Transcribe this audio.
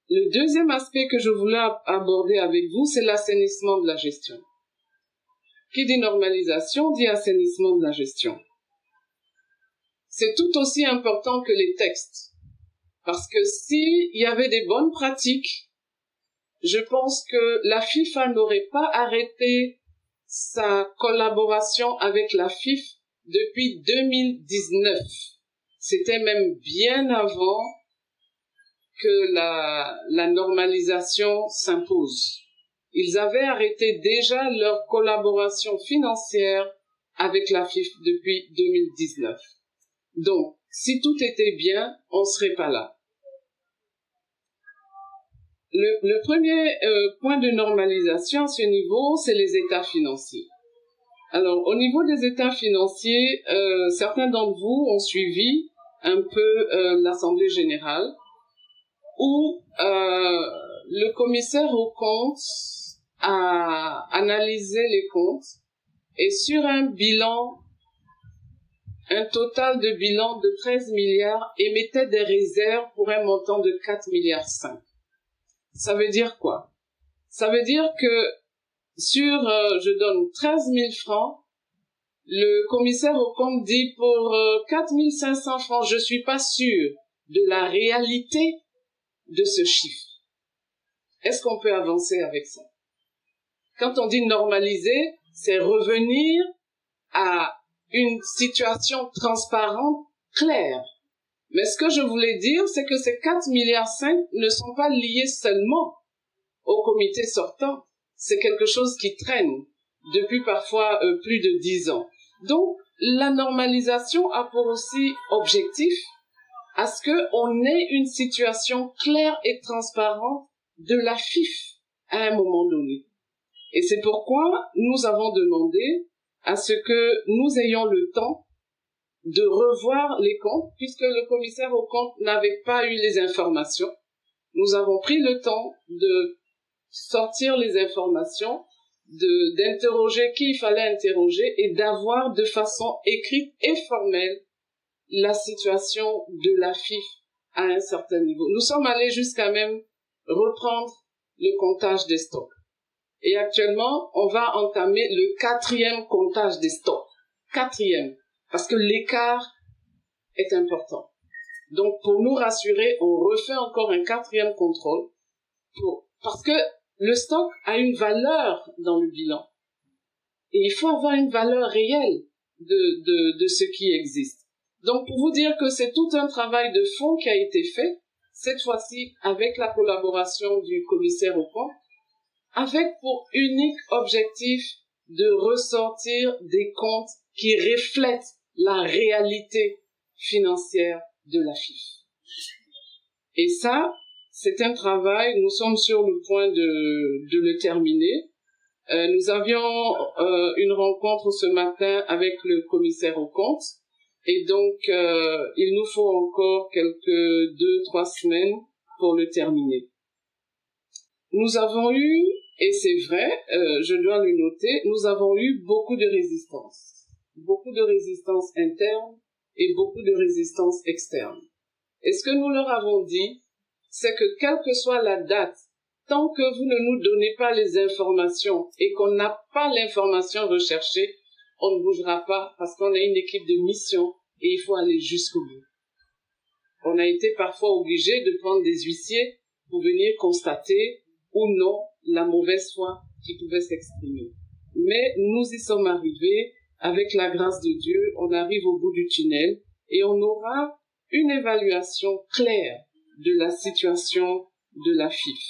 Le deuxième aspect que je voulais aborder avec vous, c'est l'assainissement de la gestion. Qui dit normalisation dit assainissement de la gestion. C'est tout aussi important que les textes. Parce que s'il y avait des bonnes pratiques, je pense que la FIFA n'aurait pas arrêté sa collaboration avec la FIF depuis 2019. C'était même bien avant que la normalisation s'impose. Ils avaient arrêté déjà leur collaboration financière avec la FIF depuis 2019. Donc, si tout était bien, on ne serait pas là. Le premier point de normalisation à ce niveau, c'est les états financiers. Alors, au niveau des états financiers, certains d'entre vous ont suivi un peu l'Assemblée générale, où le commissaire aux comptes a analysé les comptes et sur un total de bilan de 13 milliards émettait des réserves pour un montant de 4,5 milliards. Ça veut dire quoi? Ça veut dire que sur, je donne 13 000 francs, le commissaire aux comptes dit pour 4 500 francs, je suis pas sûr de la réalité de ce chiffre. Est-ce qu'on peut avancer avec ça? Quand on dit normaliser, c'est revenir à une situation transparente, claire. Mais ce que je voulais dire, c'est que ces 4,5 milliards ne sont pas liés seulement au comité sortant. C'est quelque chose qui traîne depuis parfois plus de 10 ans. Donc, la normalisation a pour aussi objectif à ce qu'on ait une situation claire et transparente de la FIF à un moment donné. Et c'est pourquoi nous avons demandé à ce que nous ayons le temps de revoir les comptes, puisque le commissaire aux comptes n'avait pas eu les informations. Nous avons pris le temps de sortir les informations, d'interroger qui il fallait interroger et d'avoir de façon écrite et formelle la situation de la FIF à un certain niveau. Nous sommes allés jusqu'à même reprendre le comptage des stocks. Et actuellement, on va entamer le 4e comptage des stocks. 4e. Parce que l'écart est important. Donc, pour nous rassurer, on refait encore un 4e contrôle parce que le stock a une valeur dans le bilan. Et il faut avoir une valeur réelle de ce qui existe. Donc, pour vous dire que c'est tout un travail de fond qui a été fait, cette fois-ci avec la collaboration du commissaire aux comptes, avec pour unique objectif de ressortir des comptes qui reflètent la réalité financière de la FIF. Et ça, c'est un travail, nous sommes sur le point de le terminer. Nous avions une rencontre ce matin avec le commissaire aux comptes. Et donc, il nous faut encore quelques 2-3 semaines pour le terminer. Nous avons eu, et c'est vrai, je dois le noter, nous avons eu beaucoup de résistance. Beaucoup de résistance interne et beaucoup de résistance externe. Et ce que nous leur avons dit, c'est que quelle que soit la date, tant que vous ne nous donnez pas les informations et qu'on n'a pas l'information recherchée, on ne bougera pas parce qu'on a une équipe de mission et il faut aller jusqu'au bout. On a été parfois obligé de prendre des huissiers pour venir constater ou non la mauvaise foi qui pouvait s'exprimer. Mais nous y sommes arrivés, avec la grâce de Dieu, on arrive au bout du tunnel et on aura une évaluation claire de la situation de la FIF.